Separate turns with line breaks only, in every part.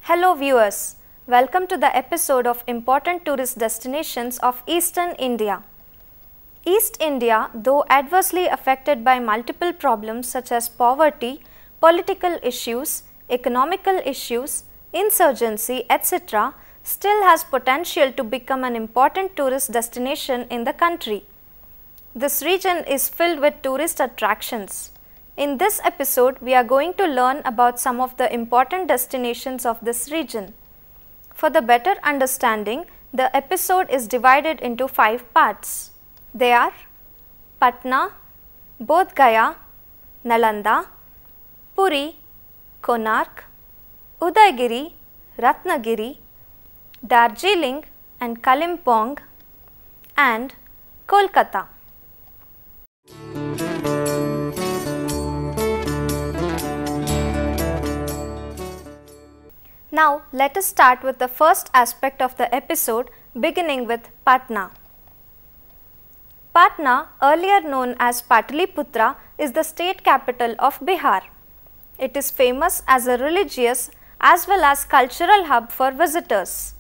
Hello viewers, welcome to the episode of Important Tourist Destinations of Eastern India. East India, though adversely affected by multiple problems such as poverty, political issues, economical issues, insurgency, etc., still has potential to become an important tourist destination in the country. This region is filled with tourist attractions. In this episode, we are going to learn about some of the important destinations of this region. For the better understanding, the episode is divided into 5 parts. They are Patna, Bodh Gaya, Nalanda, Puri, Konark, Odagiri, Ratnagiri, Darjeeling and Kalimpong, and Kolkata. Now, let us start with the first aspect of the episode, beginning with Patna. Patna, earlier known as Pataliputra, is the state capital of Bihar. It is famous as a religious as well as cultural hub for visitors.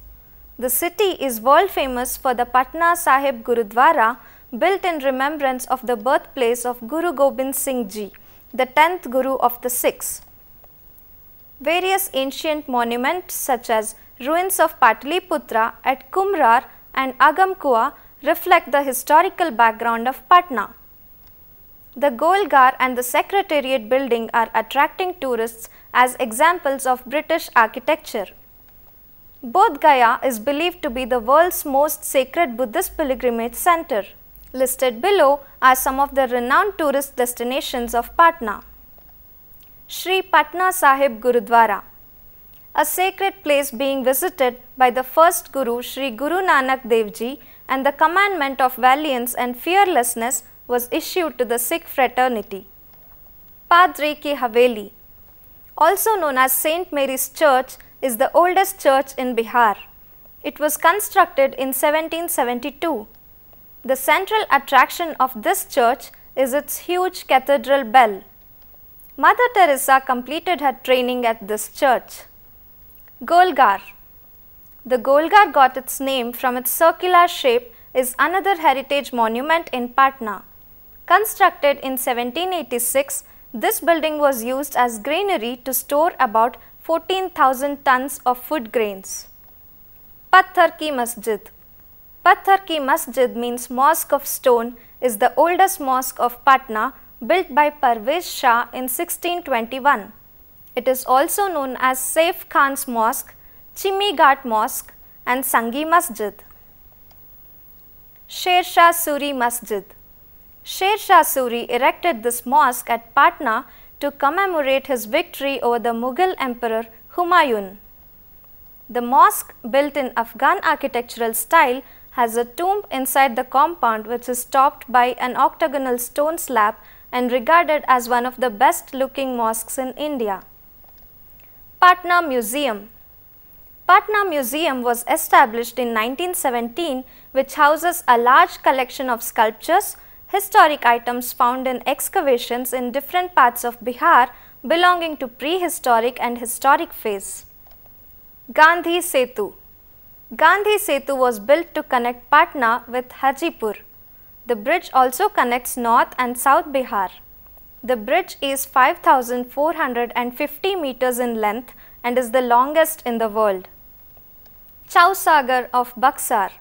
The city is world famous for the Patna Sahib Gurudwara, built in remembrance of the birthplace of Guru Gobind Singh Ji, the 10th Guru of the Sikhs. Various ancient monuments such as ruins of Pataliputra at Kumrar and Agamkuwa reflect the historical background of Patna. The Golgar and the Secretariat building are attracting tourists as examples of British architecture. Bodh Gaya is believed to be the world's most sacred Buddhist pilgrimage center. Listed below are some of the renowned tourist destinations of Patna. Shri Patna Sahib Gurudwara, a sacred place being visited by the first Guru Shri Guru Nanak Dev Ji, and the commandment of valiance and fearlessness was issued to the Sikh fraternity. Padri Ki Haveli, also known as St. Mary's Church, is the oldest church in Bihar. It was constructed in 1772. The central attraction of this church is its huge cathedral bell. Mother Teresa completed her training at this church. Golgar. The Golgar got its name from its circular shape, is another heritage monument in Patna. Constructed in 1786, this building was used as granary to store about 14,000 tons of food grains. Patthar Ki Masjid. Patthar Ki Masjid means Mosque of Stone, is the oldest mosque of Patna, built by Parvez Shah in 1621. It is also known as Saif Khan's Mosque, Chimi Ghat Mosque and Sangi Masjid. Sher Shah Suri Masjid. Sher Shah Suri erected this mosque at Patna to commemorate his victory over the Mughal Emperor Humayun. The mosque, built in Afghan architectural style, has a tomb inside the compound which is topped by an octagonal stone slab and regarded as one of the best looking mosques in India. Patna Museum. Patna Museum was established in 1917, which houses a large collection of sculptures, historic items found in excavations in different parts of Bihar belonging to prehistoric and historic phase. Gandhi Setu. Gandhi Setu was built to connect Patna with Hajipur. The bridge also connects North and South Bihar. The bridge is 5,450 meters in length and is the longest in the world. Chausagar of Buxar.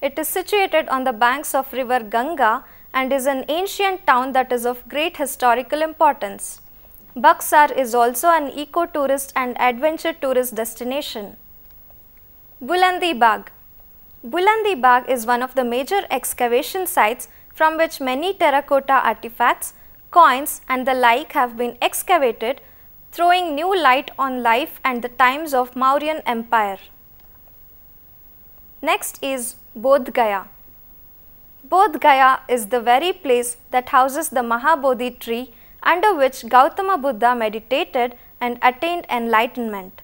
It is situated on the banks of river Ganga and is an ancient town that is of great historical importance. Buxar is also an eco-tourist and adventure tourist destination. Bulandi Bagh. Bulandi Bagh is one of the major excavation sites from which many terracotta artifacts, coins and the like have been excavated, throwing new light on life and the times of Mauryan Empire. Next is Bodh Gaya. Bodh Gaya is the very place that houses the Mahabodhi tree under which Gautama Buddha meditated and attained enlightenment.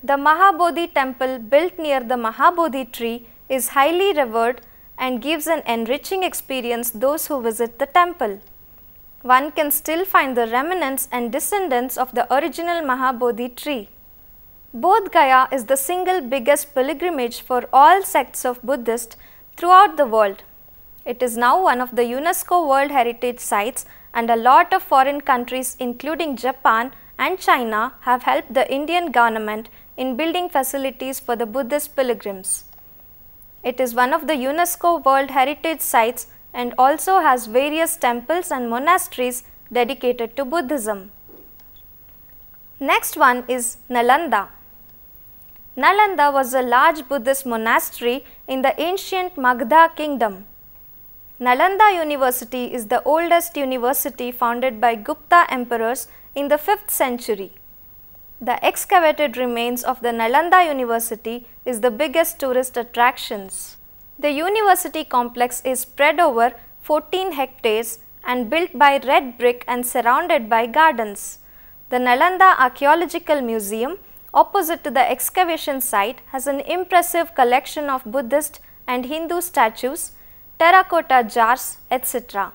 The Mahabodhi temple built near the Mahabodhi tree is highly revered and gives an enriching experience those who visit the temple. One can still find the remnants and descendants of the original Mahabodhi tree. Bodh Gaya is the single biggest pilgrimage for all sects of Buddhists throughout the world. It is now one of the UNESCO World Heritage Sites, and a lot of foreign countries including Japan and China have helped the Indian government in building facilities for the Buddhist pilgrims. It is one of the UNESCO World Heritage Sites and also has various temples and monasteries dedicated to Buddhism. Next one is Nalanda. Nalanda was a large Buddhist monastery in the ancient Magadha kingdom. Nalanda University is the oldest university founded by Gupta emperors in the 5th century. The excavated remains of the Nalanda University is the biggest tourist attractions. The university complex is spread over 14 hectares and built by red brick and surrounded by gardens. The Nalanda Archaeological Museum, opposite to the excavation site, has an impressive collection of Buddhist and Hindu statues, terracotta jars, etc.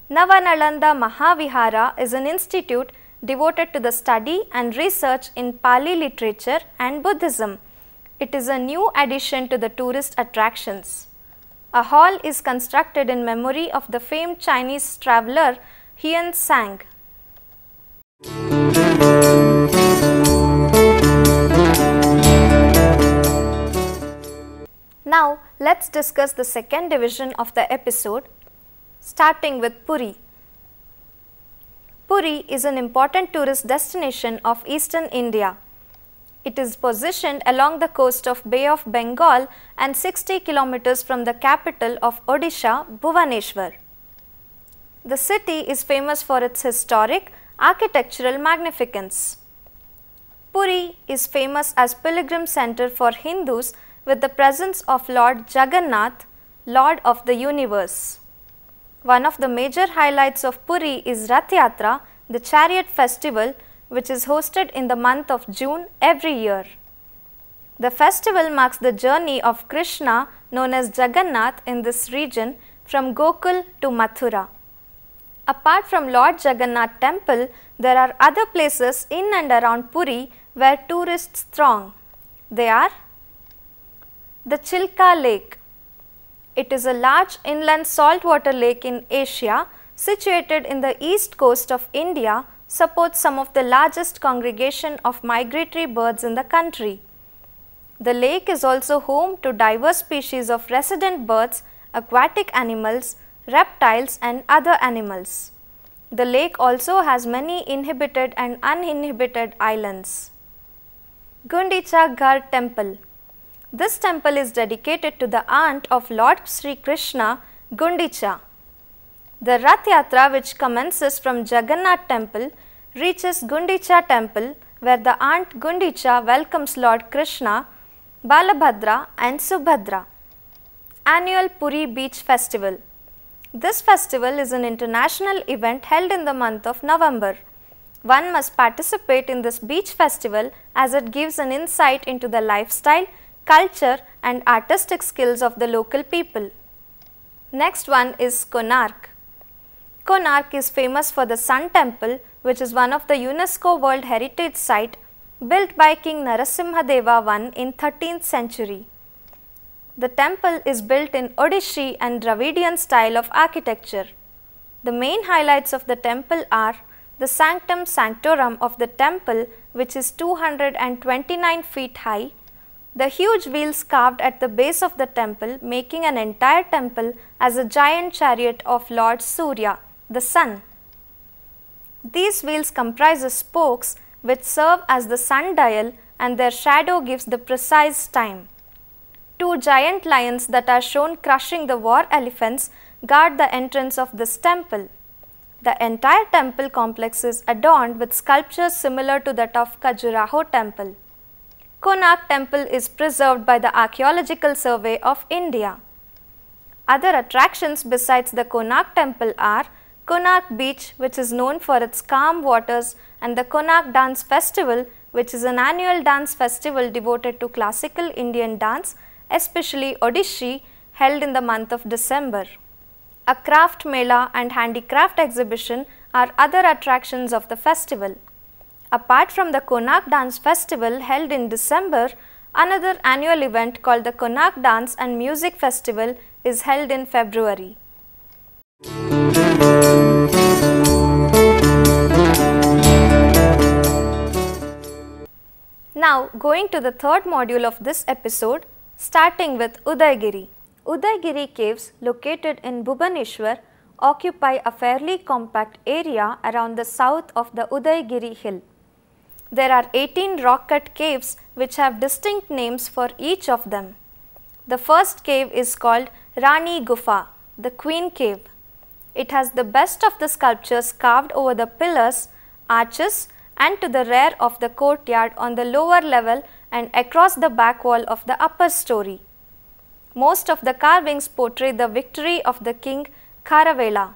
Navanalanda Mahavihara is an institute devoted to the study and research in Pali literature and Buddhism. It is a new addition to the tourist attractions. A hall is constructed in memory of the famed Chinese traveller Hiuen Tsang. Now, let's discuss the second division of the episode, starting with Puri. Puri is an important tourist destination of eastern India. It is positioned along the coast of Bay of Bengal and 60 kilometers from the capital of Odisha, Bhubaneswar. The city is famous for its historic architectural magnificence. Puri is famous as pilgrim center for Hindus with the presence of Lord Jagannath, Lord of the Universe. One of the major highlights of Puri is Rath Yatra, the chariot festival, which is hosted in the month of June every year. The festival marks the journey of Krishna, known as Jagannath, in this region from Gokul to Mathura. Apart from Lord Jagannath temple, there are other places in and around Puri where tourists throng. They are the Chilka Lake. It is a large inland saltwater lake in Asia, situated in the east coast of India, supports some of the largest congregation of migratory birds in the country. The lake is also home to diverse species of resident birds, aquatic animals, reptiles and other animals. The lake also has many inhabited and uninhabited islands. Gundicha Ghar Temple. This temple is dedicated to the aunt of Lord Sri Krishna, Gundicha. The Rath Yatra, which commences from Jagannath temple, reaches Gundicha temple, where the aunt Gundicha welcomes Lord Krishna, Balabhadra and Subhadra. Annual Puri Beach Festival. This festival is an international event held in the month of November. One must participate in this beach festival as it gives an insight into the lifestyle, culture and artistic skills of the local people. Next one is Konark. Konark is famous for the Sun Temple, which is one of the UNESCO World Heritage Site built by King Narasimhadeva I in 13th century. The temple is built in Odissi and Dravidian style of architecture. The main highlights of the temple are the Sanctum Sanctorum of the temple, which is 229 feet high, the huge wheels carved at the base of the temple, making an entire temple as a giant chariot of Lord Surya, the sun. These wheels comprise spokes which serve as the sundial, and their shadow gives the precise time. Two giant lions that are shown crushing the war elephants guard the entrance of this temple. The entire temple complex is adorned with sculptures similar to that of Khajuraho temple. Konark temple is preserved by the Archaeological Survey of India. Other attractions besides the Konark temple are Konark Beach, which is known for its calm waters, and the Konark Dance Festival, which is an annual dance festival devoted to classical Indian dance, especially Odissi, held in the month of December. A craft mela and handicraft exhibition are other attractions of the festival. Apart from the Konark Dance Festival held in December, another annual event called the Konark Dance and Music Festival is held in February. Now going to the third module of this episode, starting with Odagiri. Odagiri caves located in Bhubaneswar occupy a fairly compact area around the south of the Odagiri hill. There are 18 rock-cut caves which have distinct names for each of them. The first cave is called Rani Gufa, the Queen Cave. It has the best of the sculptures carved over the pillars, arches and to the rear of the courtyard on the lower level and across the back wall of the upper story. Most of the carvings portray the victory of the king Kharavela.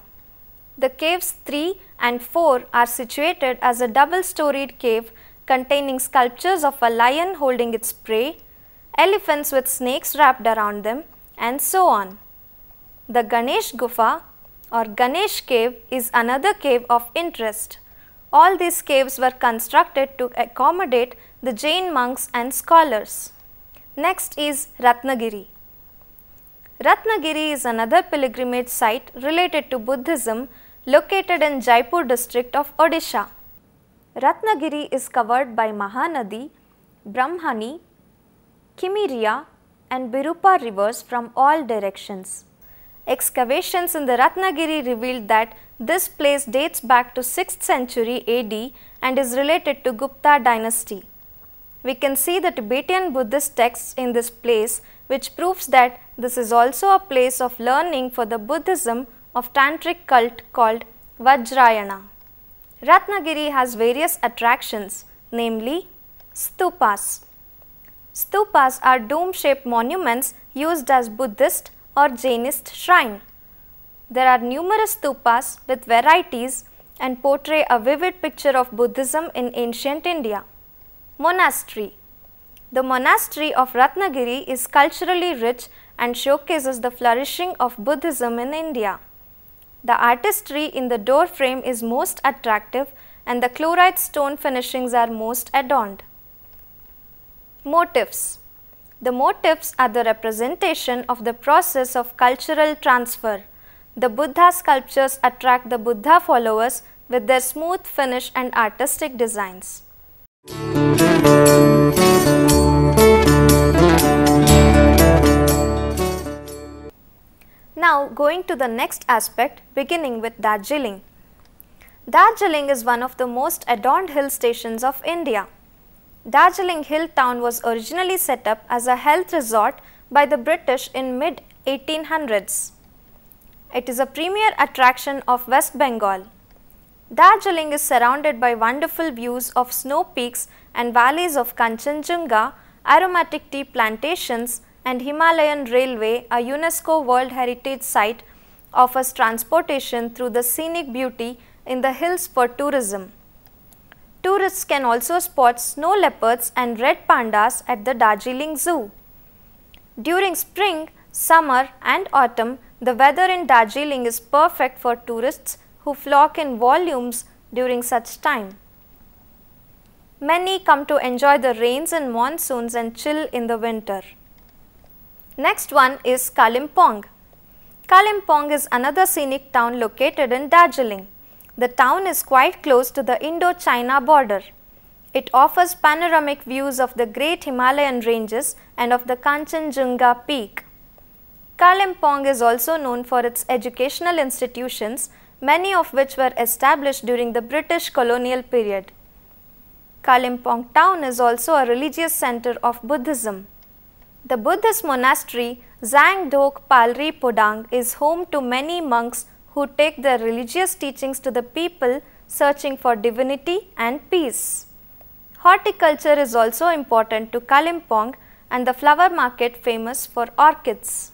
The caves 3 and 4 are situated as a double-storied cave containing sculptures of a lion holding its prey, elephants with snakes wrapped around them, and so on. The Ganesh Gufa or Ganesh Cave is another cave of interest. All these caves were constructed to accommodate the Jain monks and scholars. Next is Ratnagiri. Ratnagiri is another pilgrimage site related to Buddhism located in Jaipur district of Odisha. Ratnagiri is covered by Mahanadi, Brahmani, Kimiria and Birupa rivers from all directions. Excavations in the Ratnagiri revealed that this place dates back to 6th century AD and is related to Gupta dynasty. We can see the Tibetan Buddhist texts in this place, which proves that this is also a place of learning for the Buddhism of Tantric cult called Vajrayana. Ratnagiri has various attractions, namely stupas. Stupas are dome-shaped monuments used as Buddhist or Jainist shrine. There are numerous stupas with varieties and portray a vivid picture of Buddhism in ancient India. Monastery. The monastery of Ratnagiri is culturally rich and showcases the flourishing of Buddhism in India. The artistry in the door frame is most attractive and the chlorite stone finishings are most adorned. Motifs. The motifs are the representation of the process of cultural transfer. The Buddha sculptures attract the Buddha followers with their smooth finish and artistic designs. Now going to the next aspect, beginning with Darjeeling. Darjeeling is one of the most adorned hill stations of India. Darjeeling Hill Town was originally set up as a health resort by the British in mid-1800s. It is a premier attraction of West Bengal. Darjeeling is surrounded by wonderful views of snow peaks and valleys of Kanchenjunga, aromatic tea plantations, and Himalayan Railway, a UNESCO World Heritage Site, offers transportation through the scenic beauty in the hills for tourism. Tourists can also spot snow leopards and red pandas at the Darjeeling Zoo. During spring, summer and autumn, the weather in Darjeeling is perfect for tourists who flock in volumes during such time. Many come to enjoy the rains and monsoons and chill in the winter. Next one is Kalimpong. Kalimpong is another scenic town located in Darjeeling. The town is quite close to the Indo-China border. It offers panoramic views of the great Himalayan ranges and of the Kanchenjunga peak. Kalimpong is also known for its educational institutions, many of which were established during the British colonial period. Kalimpong town is also a religious center of Buddhism. The Buddhist monastery Zang Dhok Palri Podang is home to many monks who take their religious teachings to the people searching for divinity and peace. Horticulture is also important to Kalimpong and the flower market famous for orchids.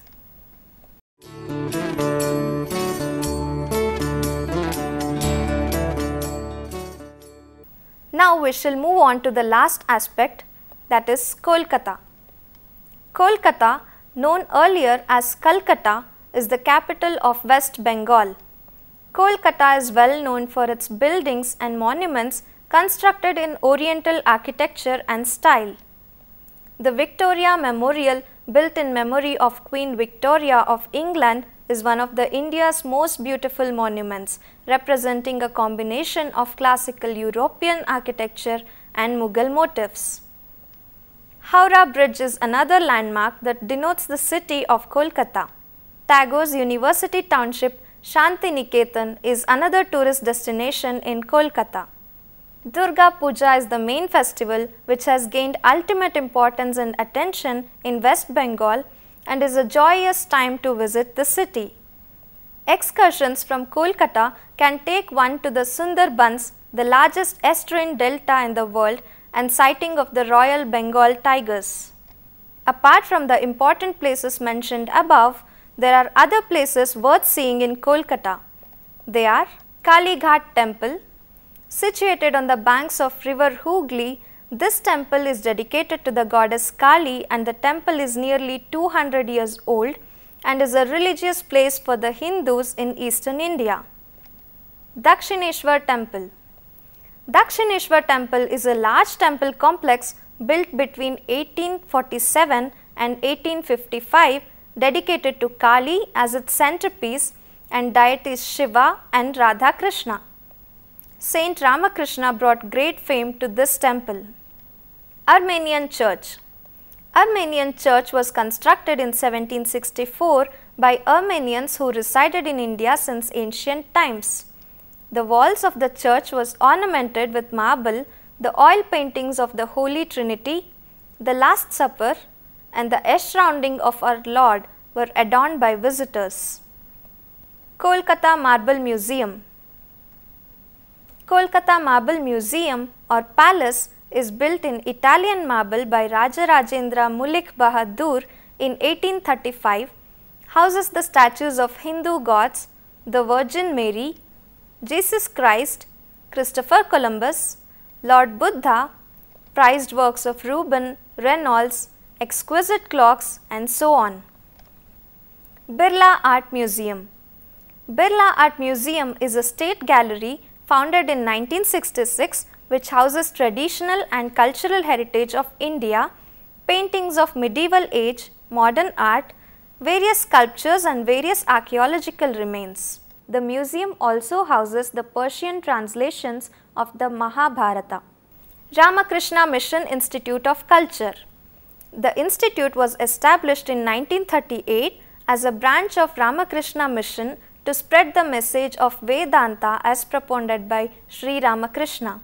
Now we shall move on to the last aspect, that is Kolkata. Kolkata, known earlier as Calcutta, is the capital of West Bengal. Kolkata is well known for its buildings and monuments constructed in Oriental architecture and style. The Victoria Memorial, built in memory of Queen Victoria of England, is one of India's most beautiful monuments, representing a combination of classical European architecture and Mughal motifs. Howrah Bridge is another landmark that denotes the city of Kolkata. Tagore's University Township, Shantiniketan, is another tourist destination in Kolkata. Durga Puja is the main festival which has gained ultimate importance and attention in West Bengal and is a joyous time to visit the city. Excursions from Kolkata can take one to the Sundarbans, the largest estuarine delta in the world, and sighting of the Royal Bengal tigers. Apart from the important places mentioned above, there are other places worth seeing in Kolkata. They are Kali Ghat Temple. Situated on the banks of river Hooghly, this temple is dedicated to the goddess Kali, and the temple is nearly 200 years old and is a religious place for the Hindus in eastern India. Dakshineshwar Temple. Dakshineshwar Temple is a large temple complex built between 1847 and 1855, dedicated to Kali as its centerpiece and deities Shiva and Radha Krishna. Saint Ramakrishna brought great fame to this temple. Armenian Church. Armenian Church was constructed in 1764 by Armenians who resided in India since ancient times. The walls of the church was ornamented with marble, the oil paintings of the Holy Trinity, the Last Supper, and the enshrouding of our Lord were adorned by visitors. Kolkata Marble Museum. Kolkata Marble Museum or Palace is built in Italian marble by Rajarajendra Mulik Bahadur in 1835, houses the statues of Hindu gods, the Virgin Mary, Jesus Christ, Christopher Columbus, Lord Buddha, prized works of Rubens, Reynolds, exquisite clocks, and so on. Birla Art Museum. Birla Art Museum is a state gallery founded in 1966, which houses traditional and cultural heritage of India, paintings of medieval age, modern art, various sculptures and various archaeological remains. The museum also houses the Persian translations of the Mahabharata. Ramakrishna Mission Institute of Culture. The institute was established in 1938 as a branch of Ramakrishna Mission to spread the message of Vedanta as propounded by Sri Ramakrishna.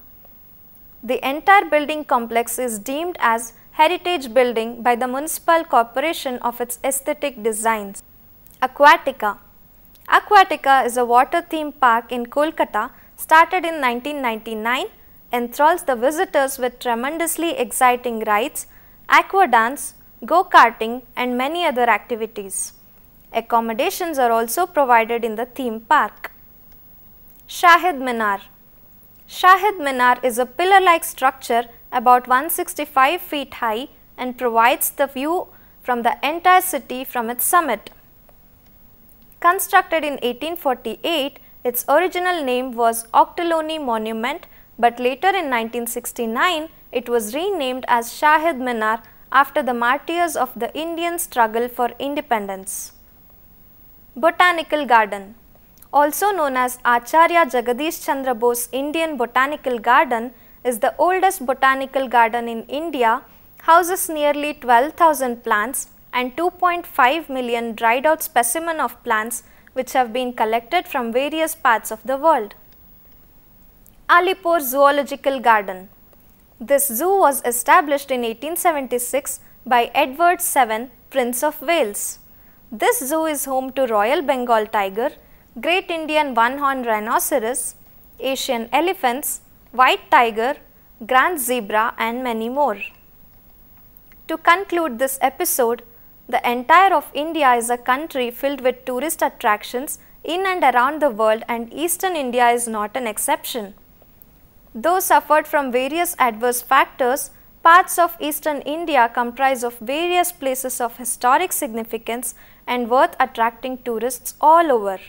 The entire building complex is deemed as heritage building by the municipal corporation of its aesthetic designs. Aquatica. Aquatica is a water theme park in Kolkata started in 1999, enthralls the visitors with tremendously exciting rides, aqua dance, go-karting and many other activities. Accommodations are also provided in the theme park. Shahid Minar. Shahid Minar is a pillar-like structure about 165 feet high and provides the view from the entire city from its summit. Constructed in 1848, its original name was Ochterlony Monument, but later in 1969 it was renamed as Shahid Minar after the martyrs of the Indian struggle for independence. Botanical Garden. Also known as Acharya Jagadish Chandra Bose Indian Botanical Garden, is the oldest botanical garden in India, houses nearly 12,000 plants and 2.5 million dried out specimens of plants which have been collected from various parts of the world. Alipore Zoological Garden. This zoo was established in 1876 by Edward VII, Prince of Wales. This zoo is home to Royal Bengal tiger, Great Indian one-horned rhinoceros, Asian elephants, white tiger, grand zebra and many more. To conclude this episode, the entire of India is a country filled with tourist attractions in and around the world, and Eastern India is not an exception. Though suffered from various adverse factors, parts of Eastern India comprise of various places of historic significance and worth attracting tourists all over.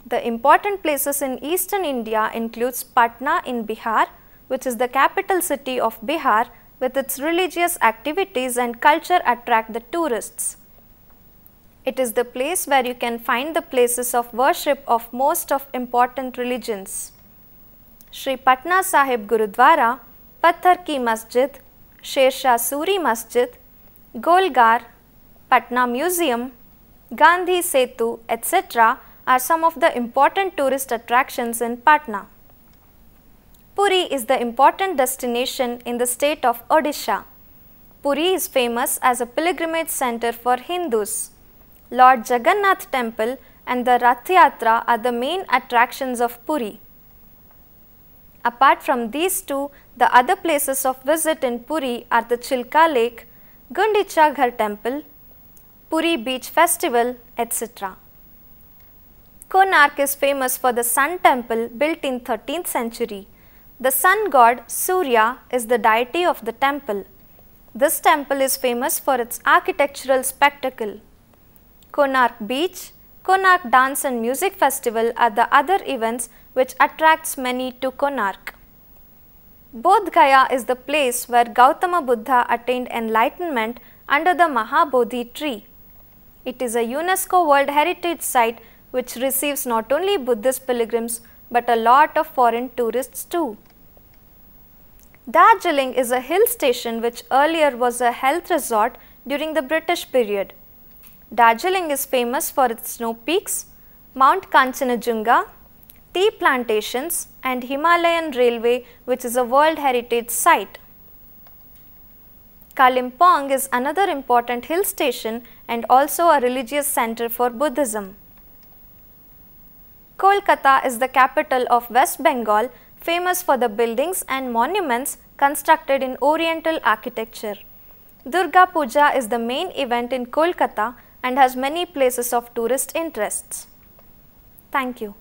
The important places in Eastern India includes Patna in Bihar, which is the capital city of Bihar, with its religious activities and culture attract the tourists. It is the place where you can find the places of worship of most of important religions. Shri Patna Sahib Gurudwara, Patthar Ki Masjid, Sher Shah Suri Masjid, Golgar, Patna Museum, Gandhi Setu, etc. are some of the important tourist attractions in Patna. Puri is the important destination in the state of Odisha. Puri is famous as a pilgrimage center for Hindus. Lord Jagannath Temple and the Rath Yatra are the main attractions of Puri. Apart from these two, the other places of visit in Puri are the Chilka Lake, Gundicha Ghar Temple, Puri Beach Festival, etc. Konark is famous for the Sun Temple built in 13th century. The sun god Surya is the deity of the temple. This temple is famous for its architectural spectacle. Konark Beach, Konark Dance and Music Festival are the other events which attracts many to Konark. Bodh Gaya is the place where Gautama Buddha attained enlightenment under the Mahabodhi tree. It is a UNESCO World Heritage Site which receives not only Buddhist pilgrims but a lot of foreign tourists too. Darjeeling is a hill station which earlier was a health resort during the British period. Darjeeling is famous for its snow peaks, Mount Kanchanjunga, tea plantations and Himalayan Railway, which is a World Heritage Site. Kalimpong is another important hill station and also a religious center for Buddhism. Kolkata is the capital of West Bengal, famous for the buildings and monuments constructed in Oriental architecture. Durga Puja is the main event in Kolkata and has many places of tourist interests. Thank you.